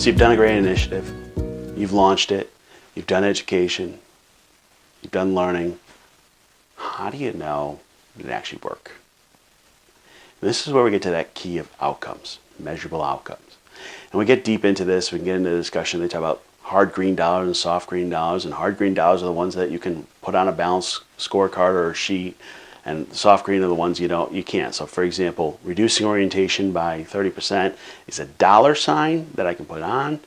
So you've done a great initiative, you've launched it, you've done education, you've done learning. How do you know that it actually works? And this is where we get to that key of outcomes, measurable outcomes. And we get deep into this, we can get into the discussion, they talk about hard green dollars and soft green dollars, and hard green dollars are the ones that you can put on a balanced scorecard or a sheet, and soft green are the ones you can't. So for example, reducing orientation by 30% is a dollar sign that I can put on.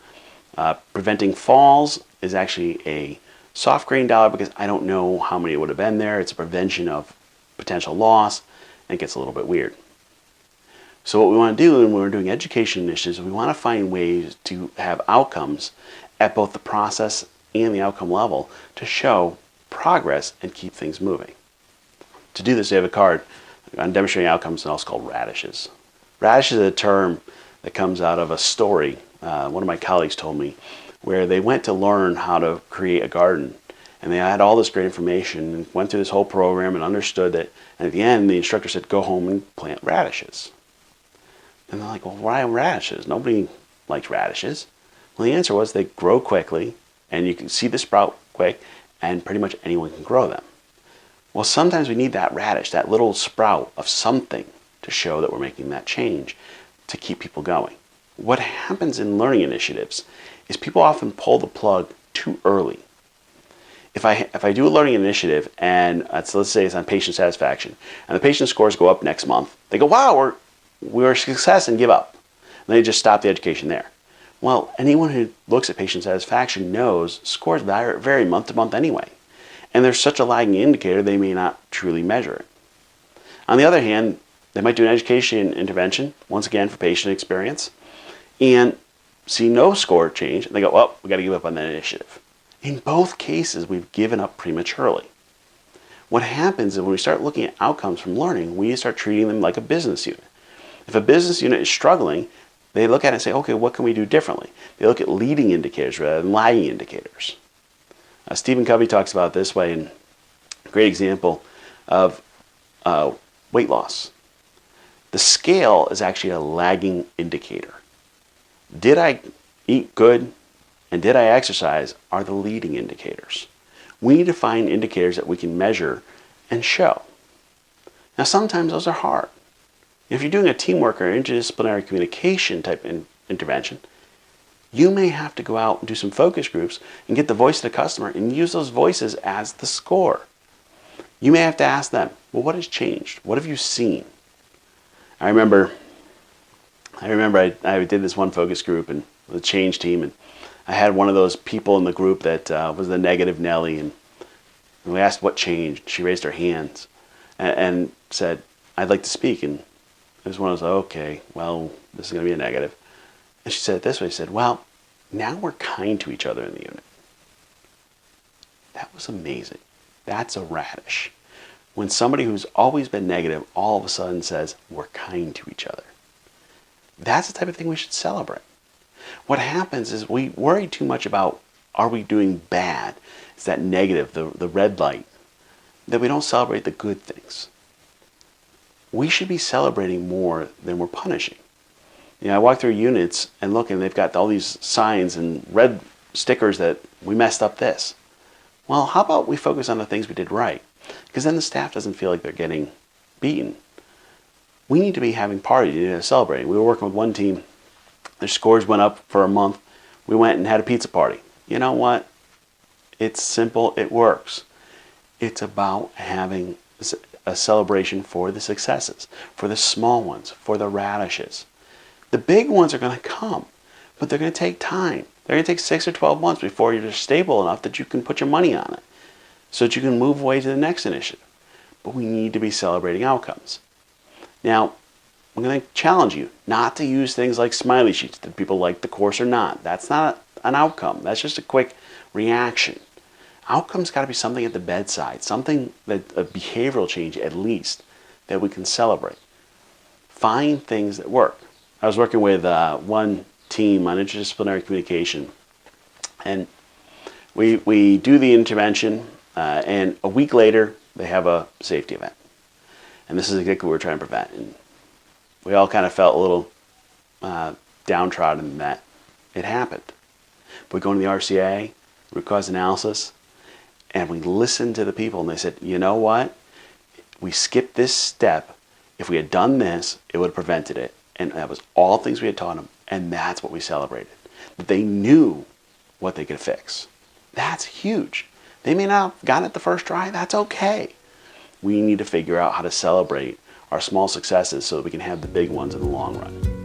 Preventing falls is actually a soft green dollar because I don't know how many would have been there. It's a prevention of potential loss, and it gets a little bit weird. So what we want to do when we're doing education initiatives, we want to find ways to have outcomes at both the process and the outcome level to show progress and keep things moving. To do this, we have a card on demonstrating outcomes and also called radishes. Radish is a term that comes out of a story one of my colleagues told me, where they went to learn how to create a garden, and they had all this great information and went through this whole program and understood that, and at the end the instructor said, go home and plant radishes. And they're like, well, why radishes? Nobody likes radishes. Well, the answer was they grow quickly, and you can see the sprout quick, and pretty much anyone can grow them. Well, sometimes we need that radish, that little sprout of something to show that we're making that change to keep people going. What happens in learning initiatives is people often pull the plug too early. If I do a learning initiative and let's say it's on patient satisfaction, and the patient scores go up next month, they go, wow, we're a success, and give up. And they just stop the education there. Well, anyone who looks at patient satisfaction knows scores vary month to month anyway. And there's such a lagging indicator they may not truly measure it. On the other hand, they might do an education intervention, once again for patient experience, and see no score change, and they go, well, we got to give up on that initiative. In both cases, we've given up prematurely. What happens is when we start looking at outcomes from learning, we start treating them like a business unit. If a business unit is struggling, they look at it and say, okay, what can we do differently? They look at leading indicators rather than lagging indicators. Stephen Covey talks about it this way, and a great example of weight loss. The scale is actually a lagging indicator. Did I eat good and did I exercise are the leading indicators. We need to find indicators that we can measure and show. Now sometimes those are hard. If you're doing a teamwork or interdisciplinary communication type intervention, you may have to go out and do some focus groups and get the voice of the customer and use those voices as the score. You may have to ask them, well, what has changed? What have you seen? I remember I did this one focus group and the change team, and I had one of those people in the group that was the negative Nelly, and we asked what changed. She raised her hands and said, I'd like to speak. And it was one of those, okay, well, this is going to be a negative. And she said it this way, she said, well, now we're kind to each other in the unit. That was amazing. That's a radish. When somebody who's always been negative all of a sudden says, we're kind to each other. That's the type of thing we should celebrate. What happens is we worry too much about, are we doing bad? It's that negative, the red light, that we don't celebrate the good things. We should be celebrating more than we're punishing. You know, I walk through units and look, and they've got all these signs and red stickers that we messed up this. Well, how about we focus on the things we did right? Because then the staff doesn't feel like they're getting beaten. We need to be having parties, celebrating. We were working with one team. Their scores went up for a month. We went and had a pizza party. You know what? It's simple. It works. It's about having a celebration for the successes, for the small ones, for the radishes. The big ones are going to come, but they're going to take time. They're going to take 6 or 12 months before you're stable enough that you can put your money on it, so that you can move away to the next initiative. But we need to be celebrating outcomes. Now, I'm going to challenge you not to use things like smiley sheets. Did people like the course or not? That's not an outcome. That's just a quick reaction. Outcomes got to be something at the bedside, something that a behavioral change at least that we can celebrate. Find things that work. I was working with one team on interdisciplinary communication, and we do the intervention, and a week later they have a safety event. And this is exactly what we're trying to prevent. And we all kind of felt a little downtrodden in that. It happened. But we go into the RCA, root cause analysis, and we listened to the people and they said, you know what? We skipped this step. If we had done this, it would have prevented it. And that was all things we had taught them. And that's what we celebrated. That they knew what they could fix. That's huge. They may not have gotten it the first try. That's okay. We need to figure out how to celebrate our small successes so that we can have the big ones in the long run.